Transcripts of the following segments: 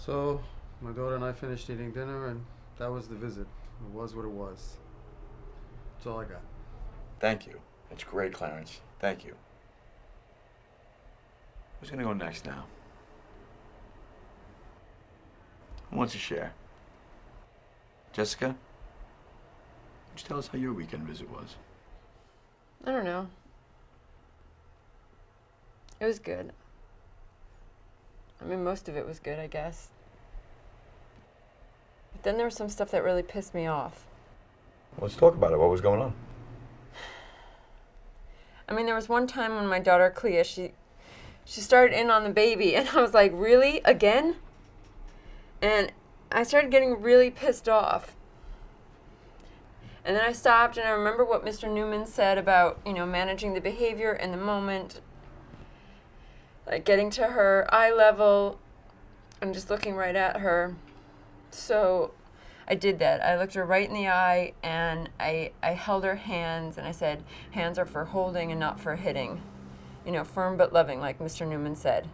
So, my daughter and I finished eating dinner, and that was the visit. It was what it was. That's all I got. Thank you. That's great, Clarence. Thank you. Who's gonna go next now? Who wants to share? Jessica? Just tell us how your weekend visit was. I don't know. It was good. I mean, most of it was good, I guess. But then there was some stuff that really pissed me off. Let's talk about it. What was going on? I mean, there was one time when my daughter Clea, she started in on the baby, and I was like, really? Again? And I started getting really pissed off. And then I stopped, and I remember what Mr. Newman said about, managing the behavior in the moment, like getting to her eye level and just looking right at her. So I did that. I looked her right in the eye, and I held her hands, and I said, hands are for holding and not for hitting. Firm but loving, like Mr. Newman said.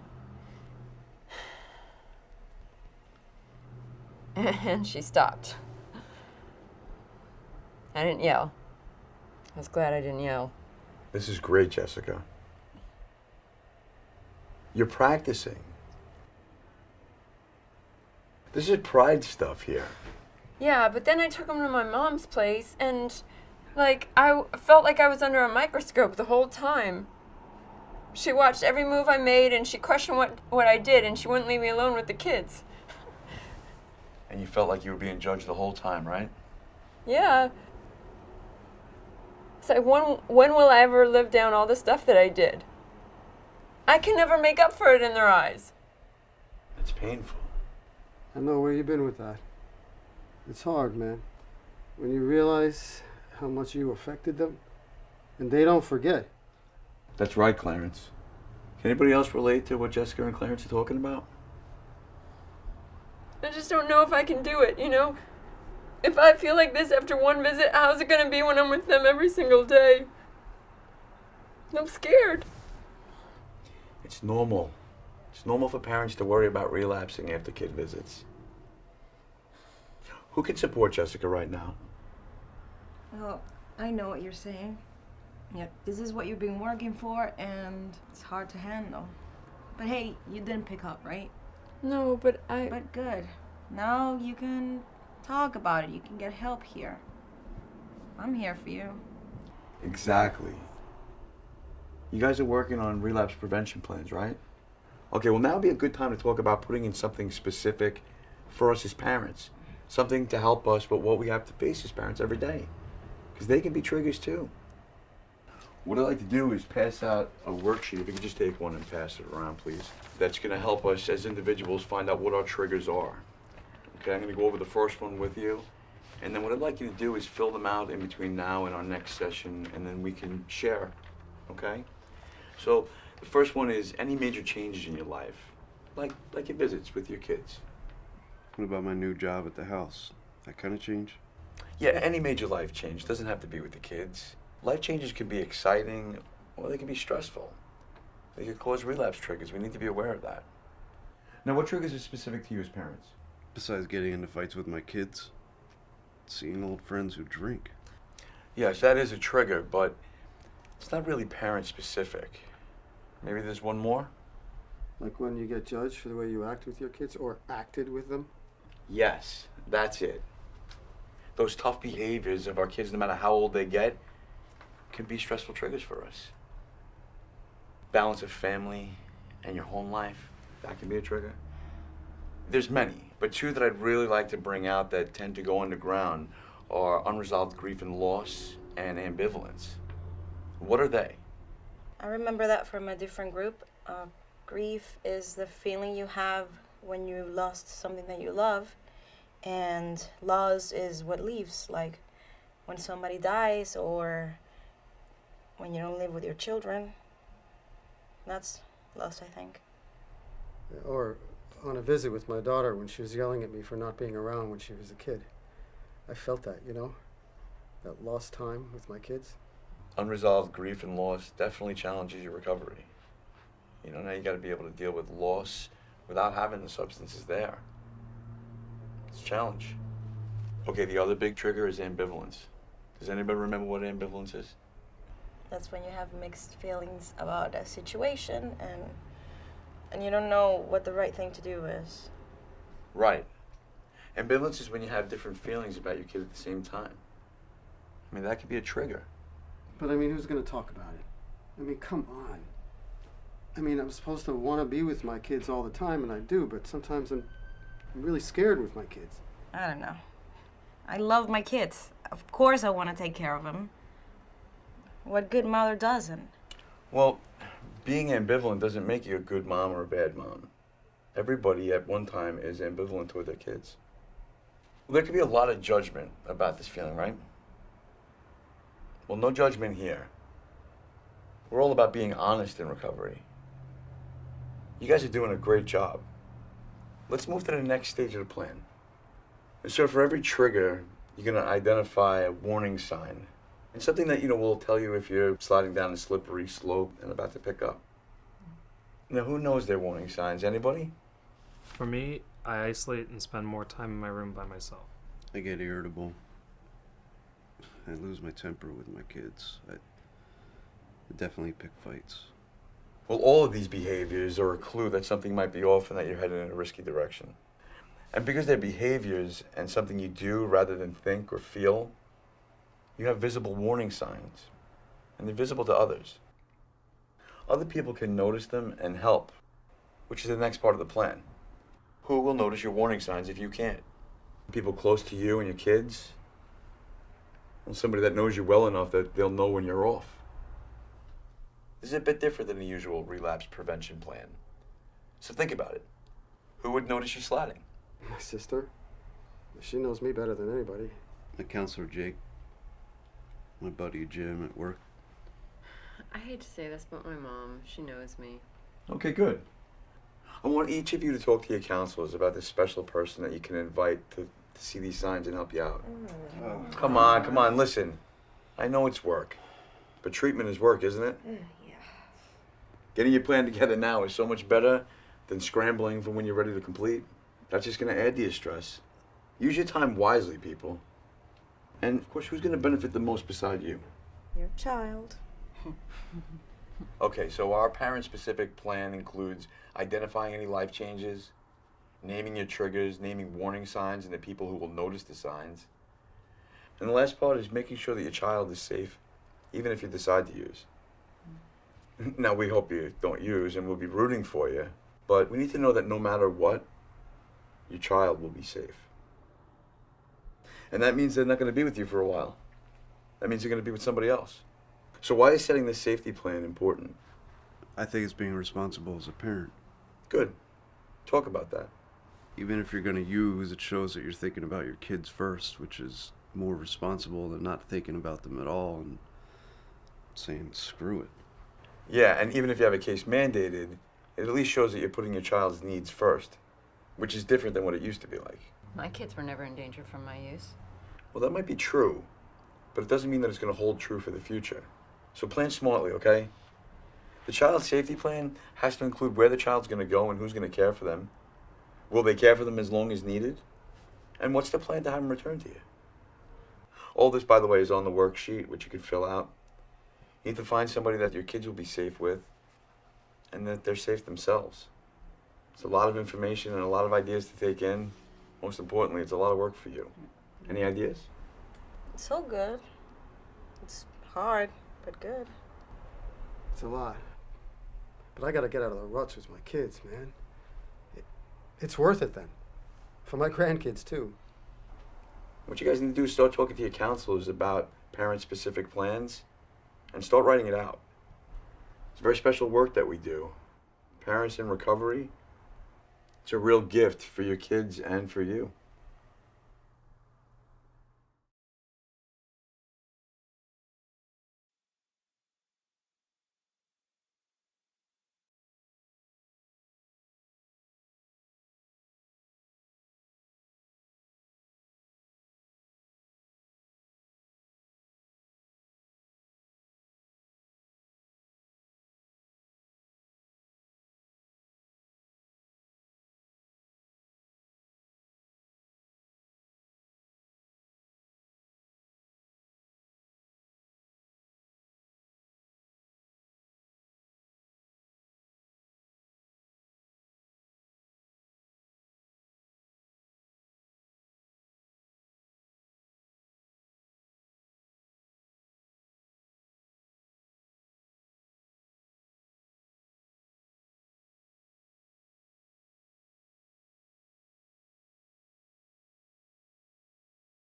And she stopped. I didn't yell. I was glad I didn't yell. This is great, Jessica. You're practicing. This is pride stuff here. Yeah, but then I took him to my mom's place, and, I felt like I was under a microscope the whole time. She watched every move I made, and she questioned what I did, and she wouldn't leave me alone with the kids. And you felt like you were being judged the whole time, right? Yeah. So when will I ever live down all the stuff that I did? I can never make up for it in their eyes. It's painful. I know where you've been with that. It's hard, man. When you realize how much you affected them, and they don't forget. That's right, Clarence. Can anybody else relate to what Jessica and Clarence are talking about? I just don't know if I can do it, If I feel like this after one visit, how's it going to be when I'm with them every single day? I'm scared. It's normal. It's normal for parents to worry about relapsing after kid visits. Who can support Jessica right now? Well, I know what you're saying. Yeah, this is what you've been working for, and it's hard to handle. But hey, you didn't pick up, right? No, but But good. Now you can talk about it. You can get help here. I'm here for you. Exactly. You guys are working on relapse prevention plans, right? Okay, well now would be a good time to talk about putting in something specific for us as parents. Something to help us with what we have to face as parents every day. Because they can be triggers too. What I'd like to do is pass out a worksheet. If you could just take one and pass it around, please. That's going to help us as individuals find out what our triggers are. Okay, I'm going to go over the first one with you. And then what I'd like you to do is fill them out in between now and our next session, and then we can share. Okay? So the first one is any major changes in your life, like your visits with your kids. What about my new job at the house? That kind of change? Yeah, any major life change. Doesn't have to be with the kids. Life changes can be exciting, or they can be stressful. They could cause relapse triggers. We need to be aware of that. Now, what triggers are specific to you as parents? Besides getting into fights with my kids, seeing old friends who drink. Yes, that is a trigger, but it's not really parent specific. Maybe there's one more? Like when you get judged for the way you act with your kids or acted with them. Yes, that's it. Those tough behaviors of our kids, no matter how old they get, can be stressful triggers for us. Balance of family and your home life, that can be a trigger. There's many, but two that I'd really like to bring out that tend to go underground are unresolved grief and loss and ambivalence. What are they? I remember that from a different group. Grief is the feeling you have when you lost something that you love, and loss is what leaves, like when somebody dies or when you don't live with your children. That's loss, I think. Or on a visit with my daughter when she was yelling at me for not being around when she was a kid. I felt that, that lost time with my kids. Unresolved grief and loss definitely challenges your recovery. Now you got to be able to deal with loss without having the substances there. It's a challenge. Okay, the other big trigger is ambivalence. Does anybody remember what ambivalence is? That's when you have mixed feelings about a situation and you don't know what the right thing to do is. Right. Ambivalence is when you have different feelings about your kid at the same time. I mean, that could be a trigger. But I mean, who's going to talk about it? I mean, come on. I mean, I'm supposed to want to be with my kids all the time, and I do, but sometimes I'm really scared with my kids. I don't know. I love my kids. Of course I want to take care of them. What good mother doesn't? Well, being ambivalent doesn't make you a good mom or a bad mom. Everybody at one time is ambivalent toward their kids. Well, there could be a lot of judgment about this feeling, right? Well, no judgment here. We're all about being honest in recovery. You guys are doing a great job. Let's move to the next stage of the plan. And so for every trigger, you're going to identify a warning sign. And something that, will tell you if you're sliding down a slippery slope and about to pick up. Now, who knows their warning signs? Anybody? For me, I isolate and spend more time in my room by myself. I get irritable. I lose my temper with my kids. I definitely pick fights. Well, all of these behaviors are a clue that something might be off and that you're headed in a risky direction. And because they're behaviors and something you do rather than think or feel, you have visible warning signs, and they're visible to others. Other people can notice them and help, which is the next part of the plan. Who will notice your warning signs if you can't? People close to you and your kids? Well, somebody that knows you well enough that they'll know when you're off. This is a bit different than the usual relapse prevention plan. So think about it. Who would notice you sliding? My sister? She knows me better than anybody. My counselor Jake, my buddy Jim at work. I hate to say this, but my mom, she knows me. Okay, good. I want each of you to talk to your counselors about this special person that you can invite to see these signs and help you out. Come on, listen. I know it's work, but treatment is work, isn't it? Yeah. Getting your plan together now is so much better than scrambling for when you're ready to complete. That's just going to add to your stress. Use your time wisely, people. And, of course, who's going to benefit the most beside you? Your child. Okay, so our parent-specific plan includes identifying any life changes, naming your triggers, naming warning signs and the people who will notice the signs. And the last part is making sure that your child is safe, even if you decide to use. Now, we hope you don't use, and we'll be rooting for you, but we need to know that no matter what, your child will be safe. And that means they're not going to be with you for a while. That means they're going to be with somebody else. So why is setting this safety plan important? I think it's being responsible as a parent. Good. Talk about that. Even if you're going to use, it shows that you're thinking about your kids first, which is more responsible than not thinking about them at all and saying, screw it. Yeah, and even if you have a case mandated, it at least shows that you're putting your child's needs first, which is different than what it used to be like. My kids were never in danger from my use. Well, that might be true, but it doesn't mean that it's going to hold true for the future. So plan smartly, okay? The child safety plan has to include where the child's going to go and who's going to care for them. Will they care for them as long as needed? And what's the plan to have them return to you? All this, by the way, is on the worksheet, which you can fill out. You need to find somebody that your kids will be safe with and that they're safe themselves. It's a lot of information and a lot of ideas to take in. Most importantly, it's a lot of work for you. Any ideas? It's so good. It's hard, but good. It's a lot. But I gotta get out of the ruts with my kids, man. It's worth it then. For my grandkids, too. What you guys need to do is start talking to your counselors about parent-specific plans and start writing it out. It's very special work that we do. Parents in recovery, it's a real gift for your kids and for you.